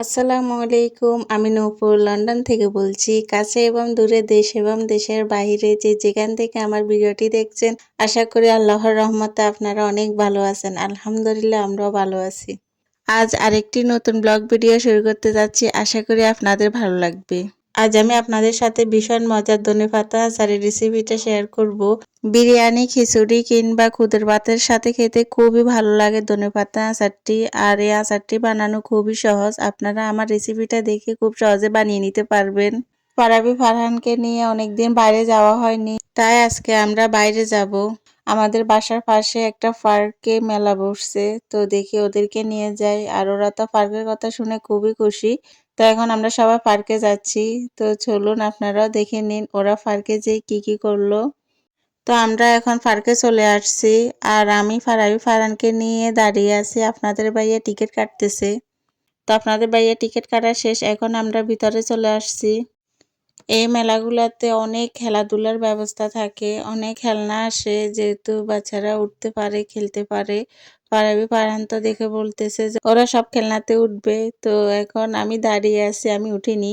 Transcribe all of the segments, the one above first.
আসসালামু আলাইকুম। আমি নূপুর লন্ডন থেকে বলছি। কাছে এবং দূরে দেশ এবং দেশের বাইরে যে যেখান থেকে আমার ভিডিওটি দেখছেন, আশা করি আল্লাহর রহমতে আপনারা অনেক ভালো আছেন। আলহামদুলিল্লাহ আমরাও ভালো আছি। আজ আরেকটি নতুন ব্লগ ভিডিও শুরু করতে যাচ্ছি। আশা করি আপনাদের ভালো লাগবে। আজ আমি আপনাদের সাথে ভীষণ মজার ধনেপাতা আচারের রেসিপিটা শেয়ার করব। বিরিয়ানি, খিচুড়ি কিংবা খুদের ভাতের সাথে খেতে খুবই ভালো লাগে ধনেপাতা আচারটি। আর এই আচারটি বানানো খুবই সহজ। আপনারা আমার রেসিপিটা দেখে খুব সহজে বানিয়ে নিতে পারবেন। ফারাবি ফারহানকে নিয়ে অনেকদিন বাইরে যাওয়া হয়নি, তাই আজকে আমরা বাইরে যাব। আমাদের বাসার পাশে একটা পার্কে মেলা বসছে, তো দেখি ওদেরকে নিয়ে যাই। আর ওরা তো পার্কের কথা শুনে খুবই খুশি। তো এখন আমরা সবাই পার্কে যাচ্ছি। তো চলুন আপনারাও দেখে নিন ওরা পার্কে যেয়ে কি করলো। তো আমরা এখন পার্কে চলে আসছি। আর আমি ফারাবি ফারহানকে নিয়ে দাঁড়িয়ে আছি। আপনাদের ভাইয়া টিকিট কাটতেছে। তো আপনাদের ভাইয়া টিকিট কাটা শেষ, এখন আমরা ভিতরে চলে আসছি। এই মেলাগুলোতে অনেক খেলাধুলার ব্যবস্থা থাকে, অনেক খেলনা আসে, যেহেতু বাচ্চারা উঠতে পারে, খেলতে পারে। ফারাবি ফারহান তো দেখে বলতেছে যে ওরা সব খেলনাতে উঠবে। তো এখন আমি দাঁড়িয়ে আছি, আমি উঠিনি।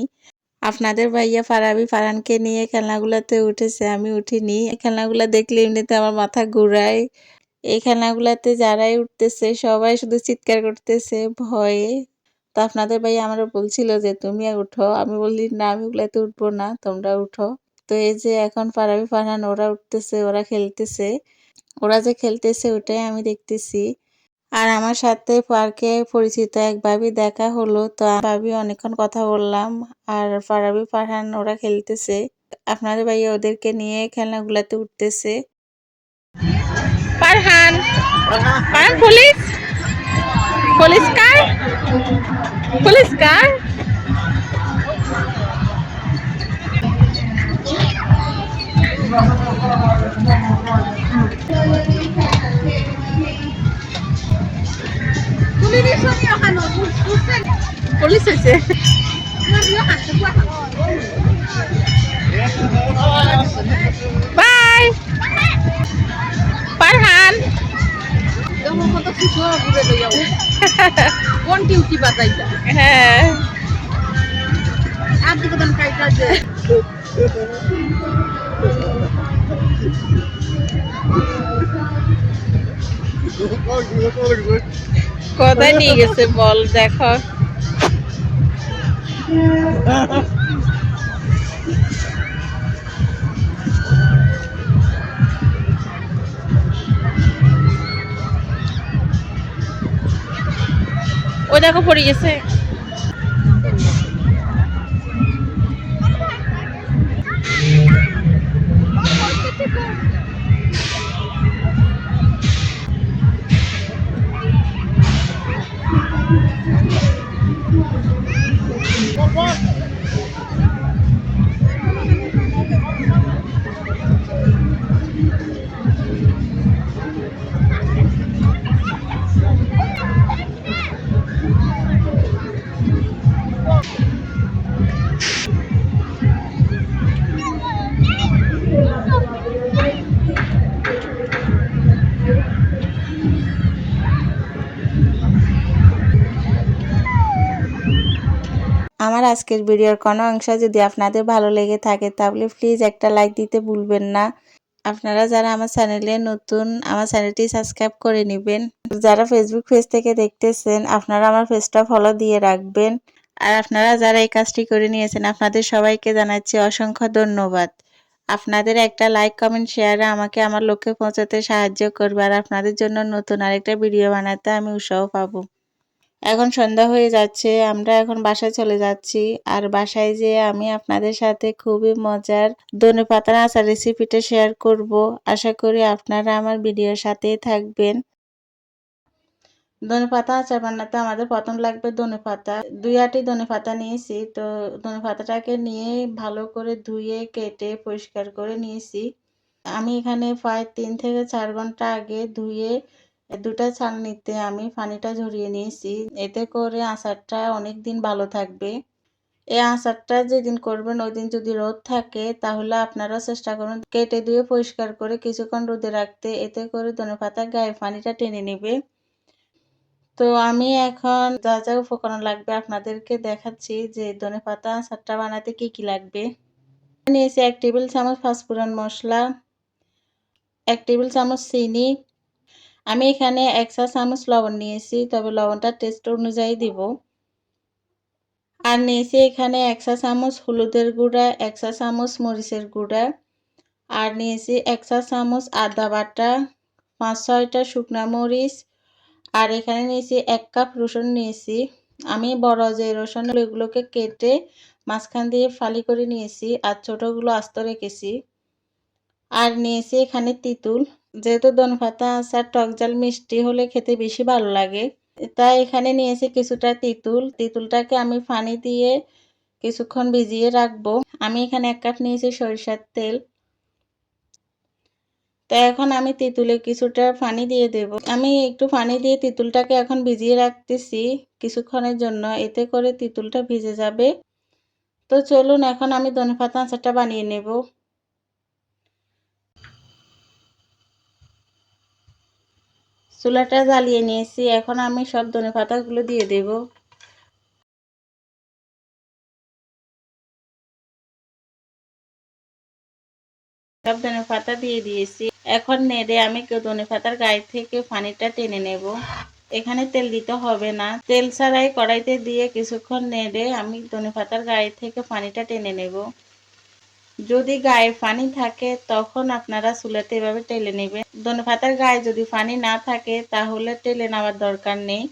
আপনাদের ভাইয়া ফারাবি ফারহানকে নিয়ে খেলনাগুলোতে উঠেছে, আমি উঠিনি। এই খেলনাগুলো দেখলে এমনিতে আমার মাথা ঘুরায়। এই খেলনাগুলোতে যারাই উঠতেছে সবাই শুধু চিৎকার করতেছে ভয়ে। তো আপনাদের ভাইয়া আমারও বলছিল যে তুমি উঠো, আমি বললি না, আমি ওগুলাতে উঠবো না, তোমরা উঠো। তো এই যে এখন ফারাবি ফারহান ওরা উঠতেছে, ওরা খেলতেছে। ওরা যে খেলতেছে ওটাই আমি দেখতেছি। আর আমার সাথে পার্কে পরিচিত এক ভাবি দেখা হলো। তো ভাবি অনেকক্ষণ কথা বললাম। আর ফারাবি ফারহান ওরা খেলতেছে। আপনাদের ভাইয়া ওদেরকে নিয়ে খেলনাগুলাতে উঠতেছে। ফারহান, ফারহান পুলিশ, পুলিশ কার, পুলিশ কার। পুলিশ হয়েছে। বাই ফারহান। কোন টিউটি বাজাইতা? হ্যাঁ, আর দিকে দান কাইটা যে কোথায় নিয়ে গেছে বল, দেখো। ওই দেখো পড়ে গেছে। আমার আজকের ভিডিওর কোনো অংশ যদি আপনাদের ভালো লেগে থাকে তাহলে প্লিজ একটা লাইক দিতে ভুলবেন না। আপনারা যারা আমার চ্যানেলে নতুন, আমার চ্যানেলটি সাবস্ক্রাইব করে নেবেন। যারা ফেসবুক পেজ থেকে দেখতেছেন আপনারা আমার পেজটা ফলো দিয়ে রাখবেন। আর আপনারা যারা এই কাজটি করে নিয়েছেন আপনাদের সবাইকে জানাচ্ছি অসংখ্য ধন্যবাদ। আপনাদের একটা লাইক, কমেন্ট, শেয়ারে আমাকে আমার লক্ষ্যে পৌঁছাতে সাহায্য করবে। আর আপনাদের জন্য নতুন আরেকটা ভিডিও বানাতে আমি উৎসাহ পাবো। এখন সন্ধ্যা হয়ে যাচ্ছে, আমরা এখন বাসায় চলে যাচ্ছি। আর বাসায় যেয়ে আমি আপনাদের সাথে খুবই মজার ধনেপাতার আচার রেসিপিটা শেয়ার করব। আশা করি আপনারা আমার ভিডিওর সাথেই থাকবেন। ধনেপাতা আচার বানাতে আমাদের প্রথম লাগবে ধনেপাতা। 2 আটি ধনেপাতা নিয়েছি। তো ধনেপাতাটাকে নিয়ে ভালো করে ধুয়ে কেটে পরিষ্কার করে নিয়েছি। আমি এখানে প্রায় 3 থেকে 4 ঘন্টা আগে ধুয়ে 2টা ছাঁকনিতে আমি পানিটা ঝরিয়ে নিয়েছি। এতে করে আচারটা অনেক দিন ভালো থাকবে। এই আচারটা যেদিন করবেন ওই দিন যদি রোদ থাকে তাহলে আপনারা চেষ্টা করুন কেটে ধুয়ে পরিষ্কার করে কিছুক্ষণ রোদে রাখতে। এতে করে ধনেপাতার গায়ে পানিটা টেনে নেবে। তো আমি এখন যা যা উপকরণ লাগবে আপনাদেরকে দেখাচ্ছি যে ধনেপাতা আচারটা বানাতে কি কি লাগবে। নিয়েছি 1 টেবিল চামচ পাঁচফোড়ন মশলা, 1 টেবিল চামচ চিনি। আমি এখানে 1 চা চামচ লবণ নিয়েছি, তবে লবণটা টেস্ট অনুযায়ী দিব। আর নিয়েছি এখানে 1 চা চামচ হলুদের গুঁড়া, 1 চা চামচ মরিচের গুঁড়া, আর নিয়েছি 1 চা চামচ আদা বাটা, 5-6টা শুকনা মরিচ, আর এখানে নিয়েছি 1 কাপ রসুন নিয়েছি। আমি বড় যে রসুন এগুলোকে কেটে মাঝখান দিয়ে ফালি করে নিয়েছি, আর ছোটগুলো আস্ত রেখেছি। আর নিয়েছি এখানে তেঁতুল, যেহেতু ধনেপাতা আচার টক ঝাল মিষ্টি হলে খেতে বেশি ভালো লাগে, তাই এখানে নিয়েছি কিছুটা তেঁতুল। তেঁতুলটাকে আমি পানি দিয়ে কিছুক্ষণ ভিজিয়ে রাখবো। আমি এখানে 1 কাপ নিয়েছি সরিষার তেল। তো এখন আমি তেঁতুলে কিছুটা পানি দিয়ে দেব। আমি একটু পানি দিয়ে তেঁতুলটাকে এখন ভিজিয়ে রাখতেছি কিছুক্ষণের জন্য, এতে করে তেঁতুলটা ভিজে যাবে। তো চলুন এখন আমি ধনেপাতা আচারটা বানিয়ে নেব। চুলাটা জ্বালিয়ে নিয়েছি, এখন আমি সব ধনেপাতাগুলো দিয়ে দেব। সব ধনেপাতা দিয়ে দিয়েছি। এখন নেড়ে আমি ধনেপাতার গায়ে থেকে পানিটা টেনে নেব। এখানে তেল দিতে হবে না, তেল ছাড়াই কড়াইতে দিয়ে কিছুক্ষণ নেড়ে আমি ধনেপাতার গায়ে থেকে পানিটা টেনে নেব। যদি গায়ে পানি থাকে তখন আপনারা চুলাতে এভাবে টেলে নেবেন। ধনেপাতার গায়ে যদি পানি না থাকে তাহলে টেলে নেওয়ার দরকার নেই,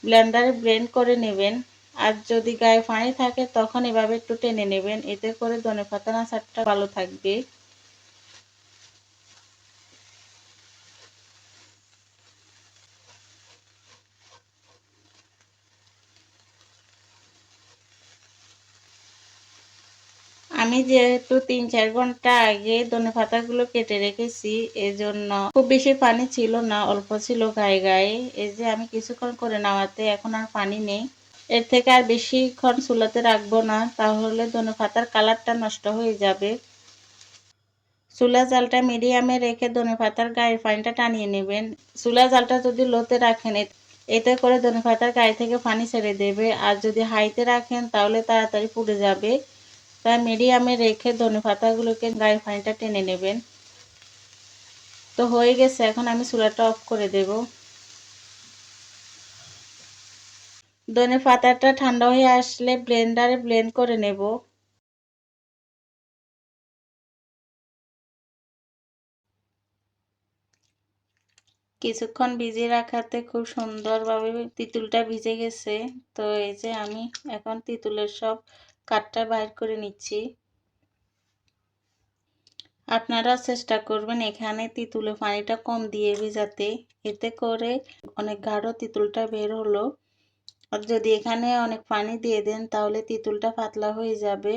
ব্লেন্ডারে ব্লেন্ড করে নেবেন। আর যদি গায়ে পানি থাকে তখন এভাবে একটু টেনে নেবেন, এতে করে ধনেপাতার আচারটা ভালো থাকবে। আমি যেহেতু 3-4 ঘন্টা আগে ধনেপাতাগুলো কেটে রেখেছি, এজন্য খুব বেশি পানি ছিল না, অল্প ছিল গায়ে গায়ে। এই যে আমি কিছুক্ষণ করে নামাতে এখন আর পানি নেই। এর থেকে আর বেশিক্ষণ চুলাতে রাখবো না, তাহলে ধনেপাতার কালারটা নষ্ট হয়ে যাবে। চুলা জালটা মিডিয়ামে রেখে ধনেপাতার গায়ের পানিটা টানিয়ে নেবেন। চুলা জালটা যদি লোতে রাখেন এতে করে ধনেপাতার গায়ে থেকে পানি ছেড়ে দেবে, আর যদি হাইতে রাখেন তাহলে তাড়াতাড়ি পুড়ে যাবে। তাই মিডিয়ামে রেখে ধনেপাতাগুলোকে গায়ের পানিটা টেনে নেবেন। তো হয়ে গেছে, এখন আমি চুলাটা অফ করে দেব। ধনেপাতাটা ঠান্ডা হয়ে আসলে ব্লেন্ডারে ব্লেন্ড করে নেব। কিছুক্ষণ ভিজিয়ে রাখাতে খুব সুন্দরভাবে তেঁতুলটা ভিজে গেছে। তো এই যে আমি এখন তেঁতুলের সব কাঠটা বাইর করে নিচ্ছি। আপনারা চেষ্টা করবেন এখানে তেঁতুলের পানিটা কম দিয়ে ভিজাতে, এতে করে অনেক গাঢ় তেঁতুলটা বের হলো। আর যদি এখানে অনেক পানি দিয়ে দেন তাহলে তেঁতুলটা পাতলা হয়ে যাবে।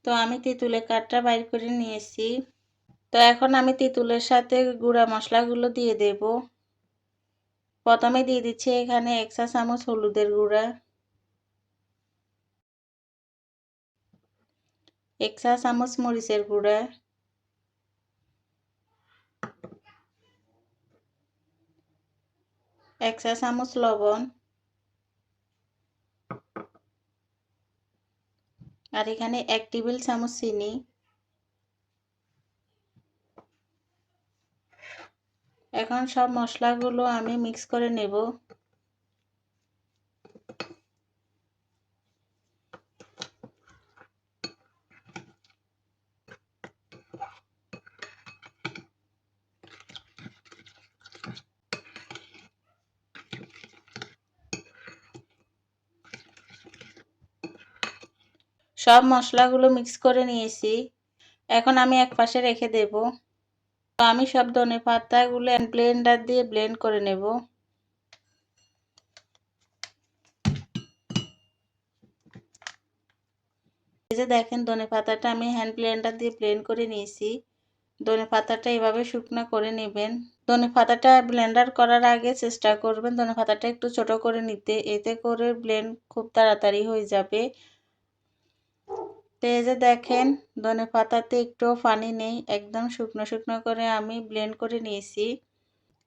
তো আমি তেঁতুলের কাঠটা বাইর করে নিয়েছি। তো এখন আমি তেঁতুলের সাথে গুঁড়া মশলাগুলো দিয়ে দেব। প্রথমে দিয়ে দিচ্ছি এখানে 1 চা চামচ হলুদের গুঁড়া, 1 চা চামচ মরিচের গুঁড়া, 1 চা চামচ লবণ, আর এখানে 1 টেবিল চামচ চিনি। এখন সব মশলাগুলো আমি মিক্স করে নেব। সব মশলাগুলো মিক্স করে নিয়েছি, এখন আমি এক পাশে রেখে দেব। তো আমি সব ধনেপাতাগুলো ব্লেন্ডার দিয়ে ব্লেন্ড করে নেব। এই যে দেখেন ধনেপাতাটা আমি হ্যান্ড ব্লেন্ডার দিয়ে ব্লেন্ড করে নিয়েছি। ধনেপাতাটা এভাবে শুকনো করে নেবেন। ধনেপাতাটা ব্লেন্ডার করার আগে চেষ্টা করবেন ধনেপাতাটা একটু ছোট করে নিতে, এতে করে ব্লেন্ড খুব তাড়াতাড়ি হয়ে যাবে। তো এই যে দেখেন ধনেপাতাতে একটুও পানি নেই, একদম শুকনো শুকনো করে আমি ব্লেন্ড করে নিয়েছি।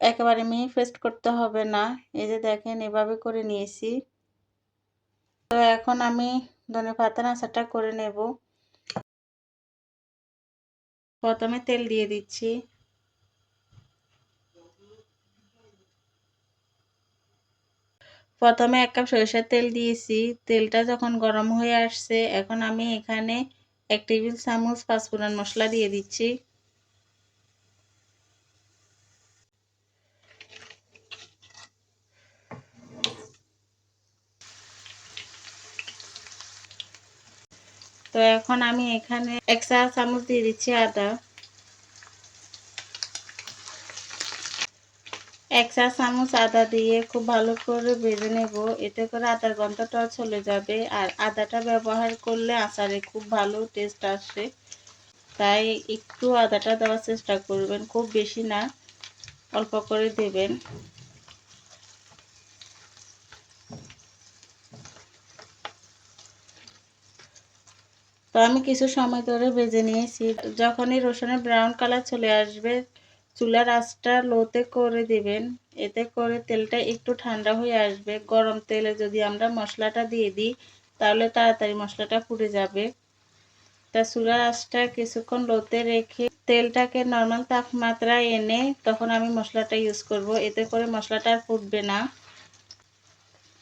একেবারে মিহি পেস্ট করতে হবে না, এই যে দেখেন এভাবে করে নিয়েছি। তো এখন আমি ধনেপাতার আচারটা করে নেব। প্রথমে তেল দিয়ে দিচ্ছি। প্রথমে 1 কাপ সরিষার তেল দিয়েছি। তেলটা যখন গরম হয়ে আসছে, এখন আমি এখানে 1 টেবিল চামচ পাঁচফোড়ন মশলা দিয়ে দিচ্ছি। তো এখন আমি এখানে 1 চা চামচ দিয়ে দিচ্ছি আদা। 1 চা চামচ আদা দিয়ে খুব ভালো করে ভেজে নেব, এতে করে আদার গন্ধটাও চলে যাবে। আর আদাটা ব্যবহার করলে আচারে খুব ভালো টেস্ট আসে, তাই একটু আদাটা দেওয়ার চেষ্টা করবেন, খুব বেশি না, অল্প করে দেবেন। তো আমি কিছু সময় ধরে ভেজে নিয়েছি। যখনই রসুনের ব্রাউন কালার চলে আসবে, চুলার আঁচটা লোতে করে দিবেন, এতে করে তেলটা একটু ঠান্ডা হয়ে আসবে। গরম তেলে যদি আমরা মশলাটা দিয়ে দিই, তাহলে তাড়াতাড়ি মশলাটা পুড়ে যাবে। তা চুলার আঁচটা কিছুক্ষণ লোতে রেখে তেলটাকে নর্মাল তাপমাত্রায় এনে তখন আমি মশলাটা ইউজ করব, এতে করে মশলাটা আর ফুটবে না।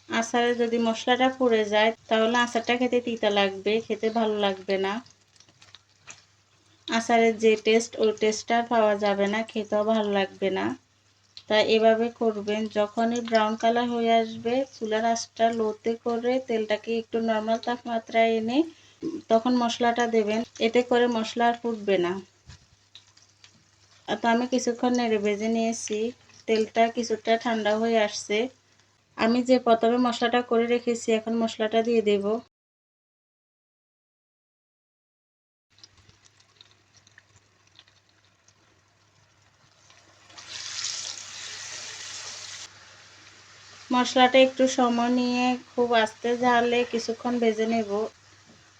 আচারে যদি মশলাটা পুড়ে যায়, তাহলে আচারটা খেতে তিতা লাগবে, খেতে ভালো লাগবে না। আচারের যে টেস্ট, ওই টেস্টটা পাওয়া যাবে না, খেতেও ভালো লাগবে না। তাই এভাবে করবেন। যখনই ব্রাউন কালার হয়ে আসবে, চুলার আঁচটা লোতে করে তেলটাকে একটু নর্মাল তাপমাত্রায় এনে তখন মশলাটা দেবেন, এতে করে মশলা আর ফুটবে না। তো আমি কিছুক্ষণ নেড়ে ভেজে নিয়েছি, তেলটা কিছুটা ঠান্ডা হয়ে আসছে। আমি যে প্রথমে মশলাটা করে রেখেছি, এখন মশলাটা দিয়ে দেব। মশলাটা একটু সময় নিয়ে খুব আস্তে জালে কিছুক্ষণ ভেজে নেব।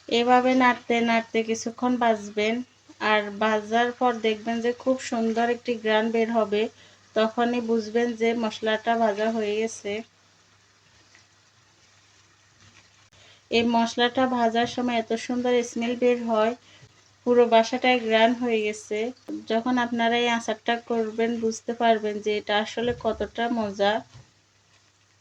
এভাবে নাড়তে নাড়তে কিছুক্ষণ ভাজবেন। আর ভাজার পর দেখবেন যে খুব সুন্দর একটি ঘ্রাণ বের হবে, তখনই বুঝবেন যে মশলাটা ভাজা হয়ে গেছে। এই মশলাটা ভাজার সময় এত সুন্দর স্মেল বের হয়, পুরো বাসাটায় ঘ্রাণ হয়ে গেছে। যখন আপনারা এই আচারটা করবেন, বুঝতে পারবেন যে এটা আসলে কতটা মজা।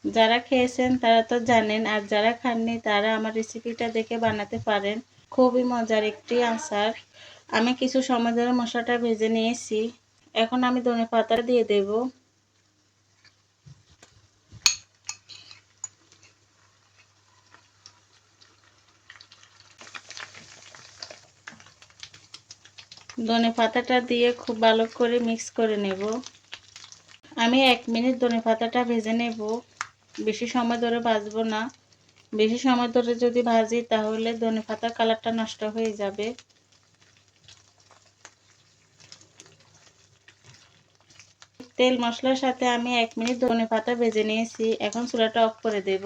যারা খেয়েছেন তারা তো জানেন, আর যারা খাননি তারা আমার রেসিপিটা দেখে বানাতে পারেন। খুবই মজার একটি আচার। আমি কিছু সময় ধরে মশলাটা ভেজে নিয়েছি, এখন আমি ধনেপাতা দিয়ে দেব। ধনেপাতাটা দিয়ে খুব ভালো করে মিক্স করে নেব। আমি 1 মিনিট ধনেপাতাটা ভেজে নেব, বেশি সময় ধরে ভাজবো না। বেশি সময় ধরে যদি ভাজি তাহলে ধনেপাতার কালারটা নষ্ট হয়ে যাবে। তেল মশলার সাথে আমি 1 মিনিট ধনেপাতা ভেজে নিয়েছি, এখন চুলাটা অফ করে দেব।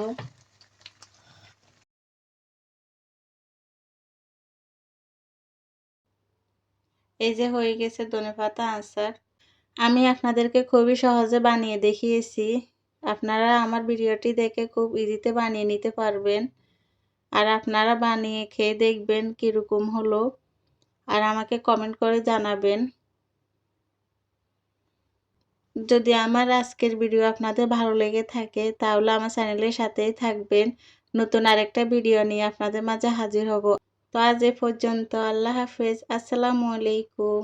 এই যে হয়ে গেছে ধনেপাতা আচার। আমি আপনাদেরকে খুবই সহজে বানিয়ে দেখিয়েছি। আপনারা আমার ভিডিওটি দেখে খুব ইজিতে বানিয়ে নিতে পারবেন। আর আপনারা বানিয়ে খেয়ে দেখবেন কীরকম হলো, আর আমাকে কমেন্ট করে জানাবেন। যদি আমার আজকের ভিডিও আপনাদের ভালো লেগে থাকে, তাহলে আমার চ্যানেলের সাথেই থাকবেন। নতুন আরেকটা ভিডিও নিয়ে আপনাদের মাঝে হাজির হব। তো আজ এ পর্যন্ত। আল্লাহ হাফেজ। আসসালামু আলাইকুম।